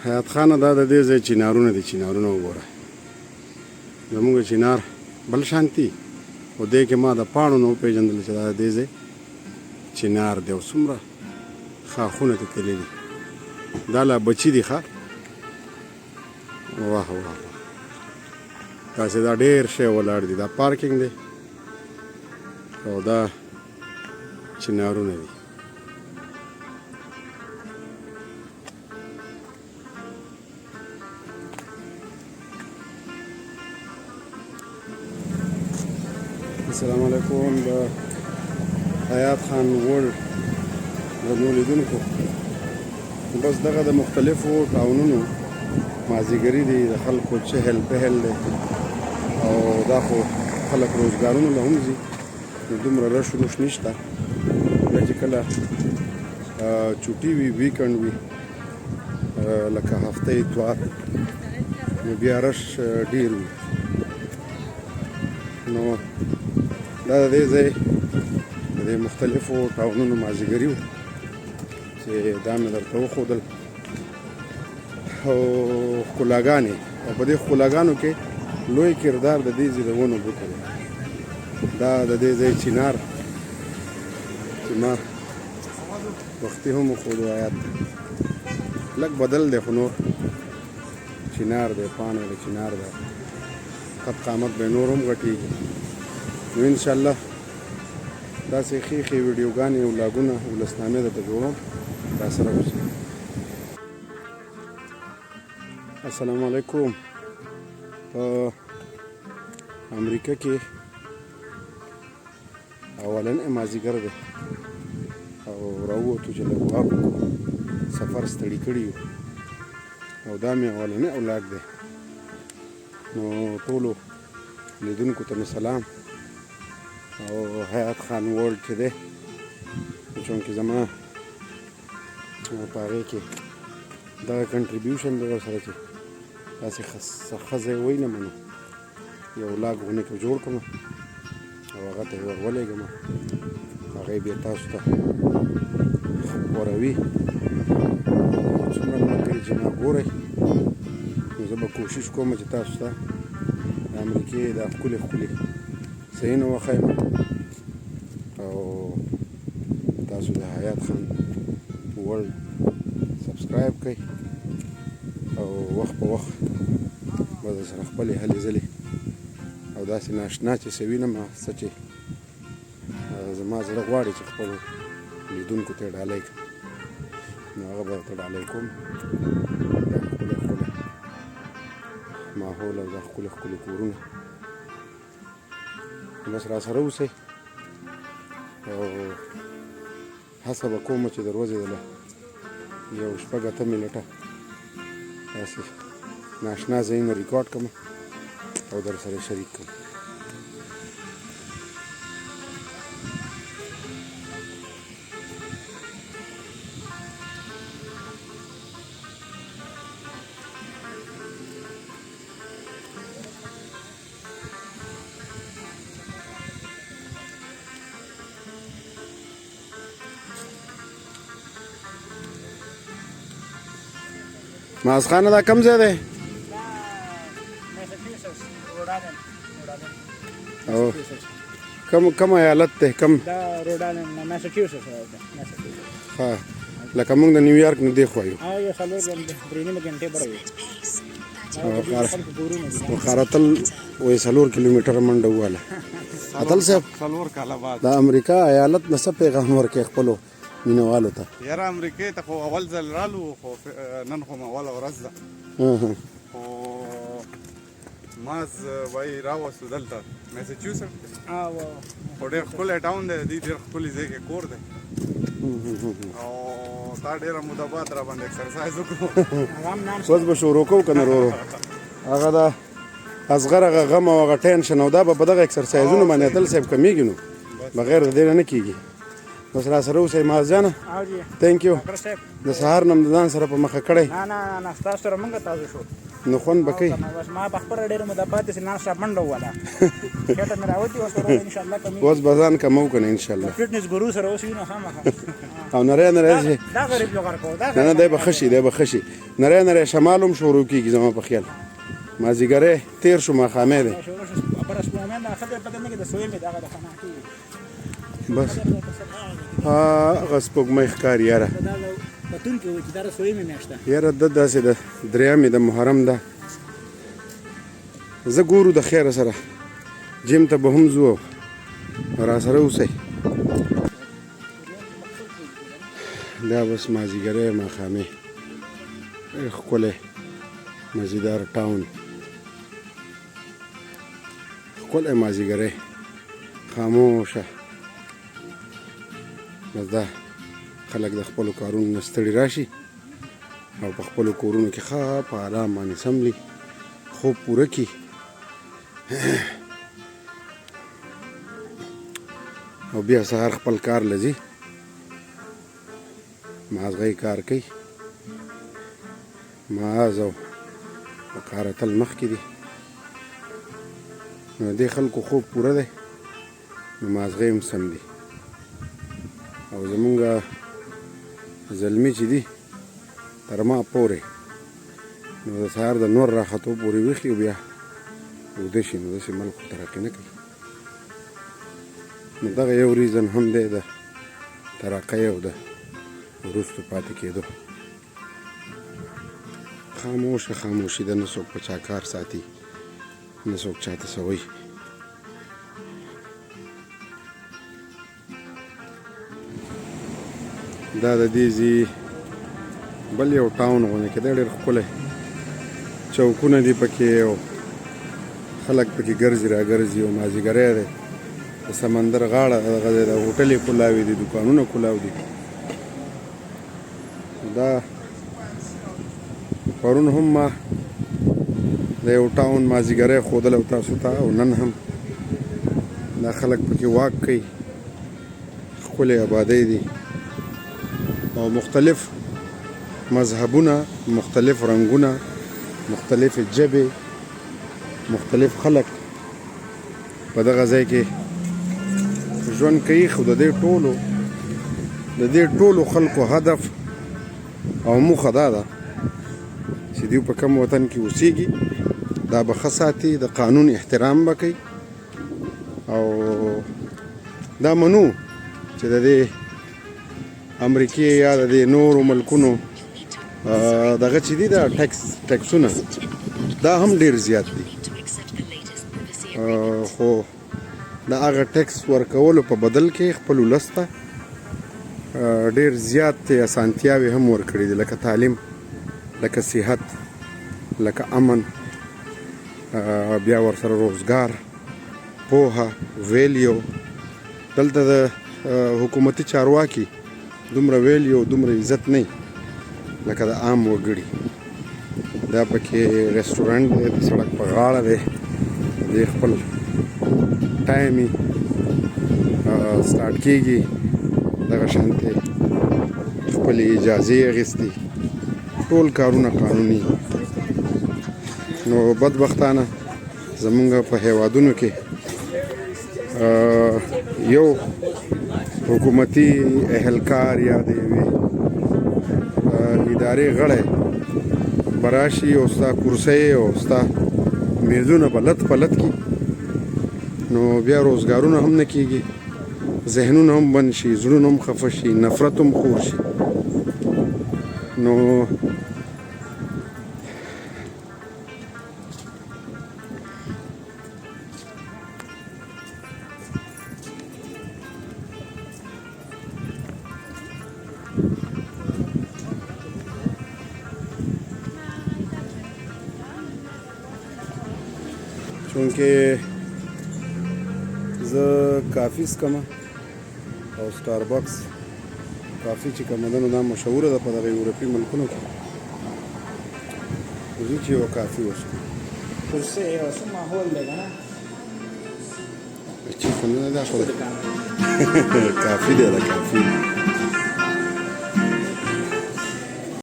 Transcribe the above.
حیات خانه دا د دې ځای چنارونه دي چنارونه وګوره زموږ چنار بل شانتي خو دې کې ما د پاڼو نه وپېژندل چې دا د دې ځای چنار دی او څومره ښاخونه تکلي دي دا لا بچي دي ښه واه واه داسې دا ډېر شی ولاړ دي دا پارکینګ دی او دا چنارونه دي السلام علیکم د حیات خان ورلډ زموږ لیدونکو بس دغه د مختلفو ټاونونو مازدیګري دي د خلکو چهل پهل دی او دا خو خلک روزګارونو له هم ځي نو دومره رش روش نشته بیا چې کله چوټي وي ویکنډ وي لکه هفته اتوار نو بیا رش ډېر وي نو دا د دې ځای د مختلفو ټاونونو مازدیګري وو چې دا مې درته وښودل او ښکلاګانې او په دې ښکلاګانو کې لوی کردار د دې ځای د ونو بوټو دی دا د دې ځای چنار چې ما وختي هم وښودو آیات لږ بدل دی خو نور چنار دی پاڼې د چنار دی قد قامت به نور هم غټېږي نو انشاءالله داسې ښې ښې ویډیوګانې او ولاګونه ولسنامې درته جوړوم راسره اوسئ السلام علیکم په امریکا کې اولنی مازدیګر دی او راووتو چې لږ واک وکړو سفر ستړي کړي یو او دا مې اولنی اولاګ دی نو ټولو لیدونکو ته مې سلام او حیات خان ورلډ چې دی چونکې زما په هغې کې دغه کنټریبیوشن دی ورسره چې داسې ښه ځای وی نه منو یو ولاګ غونې کې جوړ کړم او هغه ته یې ور ولېږم هغه بیا تاسو ته خوروي څومره ملګري چې ما ګورئ نو زه به کوشش کوم چې تاسو ته د امریکې دا ښکلې ښکلې ځایونه وښیم او تاسو د حیات خان ورلډ سبسکرایب کړئ او وخت په وخت به درسره خپلې هلې ځلې او داسې ناشنا چې څه وینم څه چې زما زړه غواړي چې خپلو لیدونکو ته یې ډالۍ کړم نو هغه به درته ډالۍ کوم دا ښکلی ښکلی ماحول او دا ښکلي ښکلي کورونه بس راسره اوسئ او هڅه به کوم چې د ورځې دله یو شپږ اته منټه داسې ناشنا ځایونه ریکارډ کړم او در سره شریک کړم مازخانه دا کم ځای دی او کم ایالت دی کم ها لکه موږ د نیویارک نه دی خوا یو خو خارتل وایي 4 کیلومتره منډه وواله اتل صاحب د امریکا ایالت نه څه پیغام ورکړې خپلو مینوالو ته یاره امریکې ته خو اول ځل رالو خو نن خو اوله ورځ ده خو ماز وایي راوستو دلته میساچوسټ خو ډېر ښکلی ټاون دی دې ډېر ښکلي ځای کې کور دی او تا ډېره موده بعد را باندې اکسرسایز وکړو اوس به شروع کوو که نه ورو هغه د اصغر هغه غم او هغه ټینشن او دا به په دغه اکسرسایزونو باندې اتل صاحب کمیږي نو بغیر د دې نه کېږي بس راسره اوسئ معاذ جانه تھینک یو د سهار نه م د ځان سره په مخه کړی نه ستاسو سره موږ تازه شو نو خوند به کوي بس ما په خپله ډېر موده پاتې سي نان سټاپ منډه وواله خېټه مې راوتي اوس ورو انشاءالله کمېږي اوس به ځان کمو که نه انشاءالله فټنس ګورو سره اوس وي نو خامخا او نری نری چې دا غریب یو غر کوو نه نه دی به ښه شي دی به ښه شي نری نری شمال هم شروع کېږي زما په خیال مازدیګری تېر شو ماښامې دی بس هغه سپوږمۍ ښکاري یاره یاره ده داسې د دریامې د محرم ده زه ګورو د خیره سره جیم ته به هم ځو را سره اوسئ دا بس مازدیګری ماښامې ډېر ښکلی مزیدار ټاون ښکلی مازدیګری خاموشه بس دا خلک د خپلو کارونو نه ستړي راشي او په خپلو کورونو کې ښه په آرام باندې سملي خوب پوره کړي او بیا سهار خپل کار له ځي مازغی کار کوي ماز او کار تل مخکې دي نو دې خلکو خوب پوره دی نو مازغی هم سم دي او زمونږ زلمي چې دي تر ما پورې نو د سهار د نور راختو پورې ویښي او بیا وده شي نو داسې ملک خو ترقي نه کوي نو دغه یو ریزن هم دی د ترقۍ او د وروستو پاتې کېدو خاموشه خاموشي ده نه څوک په چا کار ساتي نه څوک چاته څه وایي دا د دې ځي بل یو ټاون غوندې کې دی ډېر ښکلی چوکونه دي پکې او خلک پکې ګرځي را ګرځي او مازدیګری دی د سمندر غاړه دغه دی د هوټلې کلاوې دي دوکانونه کلاو دي دا پرون هم ما د یو ټاون مازدیګری ښودلی او تاسو ته او نن هم دا خلک پکې واک کوي ښکلې آبادۍ دي او مختلف مذهبونه مختلف رنګونه مختلف ژبې مختلف خلک په دغه ځای کې ژوند کوي خو د دې ټولو خلکو هدف او موخه دا ده چې دوی په کوم وطن کې اوسیږي دا به ښه ساتي د قانون احترام به کوي او دا منو چې د دې امریکې یا د دې نورو ملکونو دغه چې دي دا ټیکسونه دا هم ډېر زیات دي خو د هغه ټیکس ورکولو په بدل کې خپل ولس ته ډېر زیات اسانتیاوې هم ورکړي دي لکه تعلیم لکه صحت لکه امن بیا ورسره روزګار پوهه ویلیو دلته د حکومتي چارواکي دومره ویلیو دومره عزت نه لکه د عام وګړي دا پکې ریسټورنټ دی د سړک په غاړه دی د خپل ټایم یې سټارټ کېږي دغه شانتې خپلې اجازې اخیستې ټول کارونه قانوني نو بدبختانه زمونږ په هیوادونو کې یو حکومتي اهلکار یا د یوې ادارې غړی براشي او ستا کرسۍ او ستا میزونه به لت په لت کي نو بیا روزګارونه هم نه کېږي ذهنونه هم بند شي زړونه هم خفه شي نفرت هم خور شي نو چونکه زه کافي څکمه او سټاربکس کافي چې کومه ده نو دا مشهوره ده په دغه یورپي ملکونو کې ځو چې یوه کافي وڅښو کرسۍ یو څه ماحول دی که نه چې خو نه ده خو کافي دی دا کافي